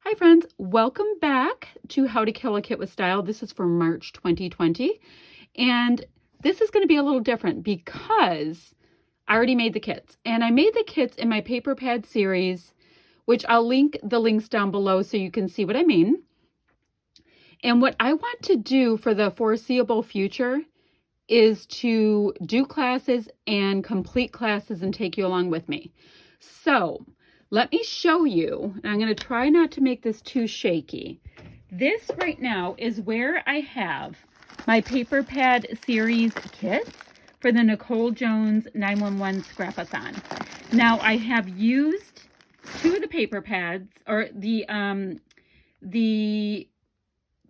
Hi friends, welcome back to How to Kill a Kit with Style. This is for March 2020, and this is going to be a little different because I already made the kits, and I made the kits in my paper pad series, which I'll link the links down below so you can see what I mean. And what I want to do for the foreseeable future is to do classes and complete classes and take you along with me. So let me show you, and I'm going to try not to make this too shaky. This right now is where I have my paper pad series kits for the Nicole Jones 911 Scrap-A-Thon. Now I have used two of the paper pads, or the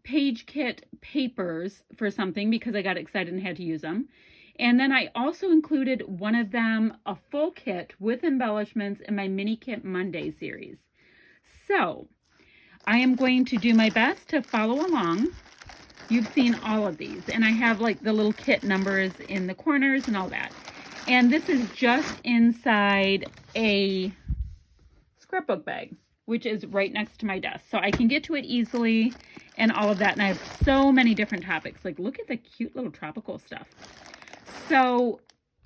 page kit papers for something because I got excited and had to use them. And then I also included one of them, a full kit with embellishments, in my Mini Kit Monday series. So I am going to do my best to follow along. You've seen all of these, and I have like the little kit numbers in the corners and all that. And this is just inside a scrapbook bag, which is right next to my desk. So I can get to it easily and all of that. And I have so many different topics. Like, look at the cute little tropical stuff. So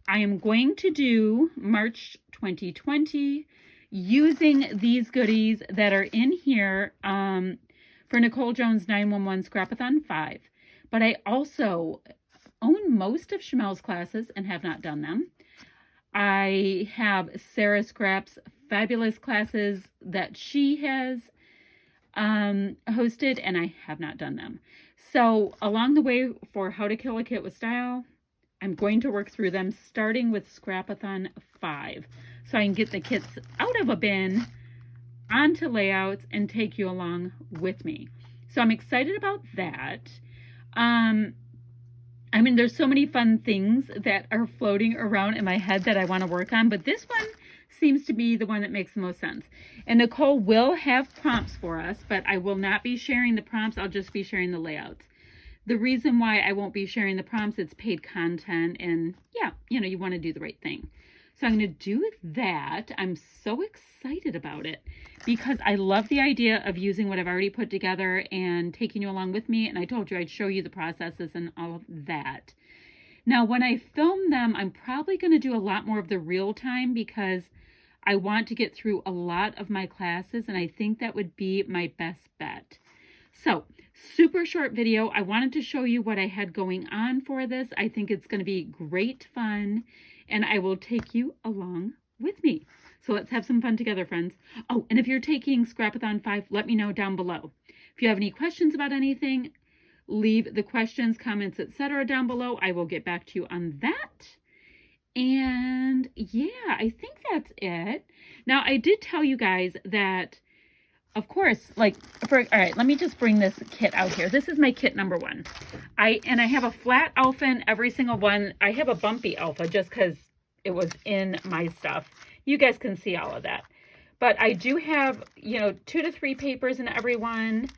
I am going to do March 2020 using these goodies that are in here for Nicole Jones 911 Scrap-A-Thon 5. But I also own most of Chamel's classes and have not done them. I have Sarah Scrap's fabulous classes that she has hosted, and I have not done them. So along the way for How to Kill a Kit with Style, I'm going to work through them, starting with Scrap-A-Thon 5, so I can get the kits out of a bin onto layouts and take you along with me. So I'm excited about that. I mean, there's so many fun things that are floating around in my head that I want to work on, but this one seems to be the one that makes the most sense. And Nicole will have prompts for us, but I will not be sharing the prompts. I'll just be sharing the layouts. The reason why I won't be sharing the prompts, it's paid content, and yeah, you know, you want to do the right thing. So I'm going to do that. I'm so excited about it because I love the idea of using what I've already put together and taking you along with me. And I told you I'd show you the processes and all of that. Now, when I film them, I'm probably going to do a lot more of the real time because I want to get through a lot of my classes, and I think that would be my best bet. So, super short video. I wanted to show you what I had going on for this. I think it's going to be great fun, and I will take you along with me. So let's have some fun together, friends. Oh, and if you're taking Scrap-A-Thon 5, let me know down below. If you have any questions about anything, leave the questions, comments, etc. down below. I will get back to you on that. And yeah, I think that's it. Now, I did tell you guys that, of course, like, all right, let me just bring this kit out here. This is my kit number 1. I have a flat alpha in every single one. I have a bumpy alpha just because it was in my stuff. You guys can see all of that. But I do have, you know, 2 to 3 papers in every one.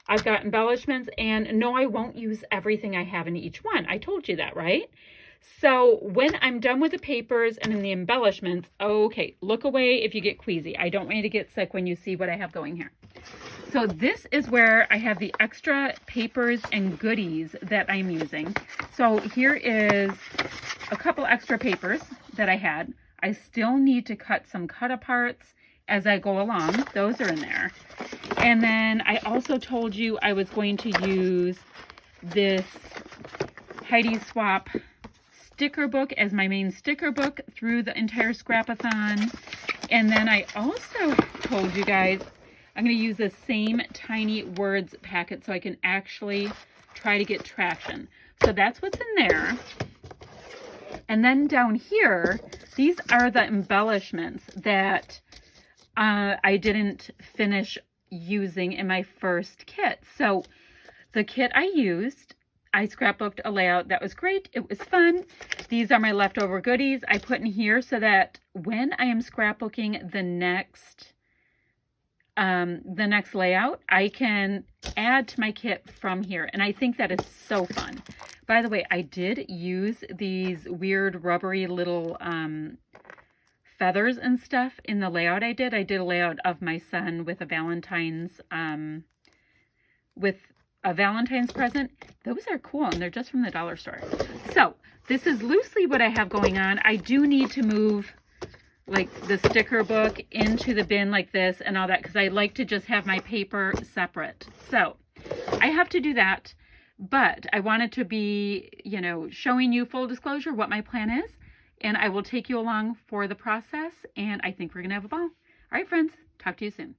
I've got embellishments, and no, I won't use everything I have in each one. I told you that, right? So when I'm done with the papers and in the embellishments, okay, look away if you get queasy. I don't want you to get sick when you see what I have going here. So this is where I have the extra papers and goodies that I'm using. So here is a couple extra papers that I had. I still need to cut some cut aparts as I go along. Those are in there. And then I also told you I was going to use this Heidi Swap sticker book as my main sticker book through the entire Scrap-A-Thon. And then I also told you guys I'm going to use the same tiny words packet so I can actually try to get traction. So that's what's in there. And then down here, these are the embellishments that I didn't finish using in my first kit. So the kit I used, I scrapbooked a layout that was great. It was fun. These are my leftover goodies I put in here so that when I am scrapbooking the next layout, I can add to my kit from here. And I think that is so fun. By the way, I did use these weird rubbery little feathers and stuff in the layout I did. I did a layout of my son with a Valentine's present. Those are cool, and they're just from the dollar store. So this is loosely what I have going on. I do need to move like the sticker book into the bin like this and all that, because I like to just have my paper separate. So I have to do that, but I wanted to be, you know, showing you full disclosure what my plan is, and I will take you along for the process, and I think we're gonna have a ball. All right, friends, talk to you soon.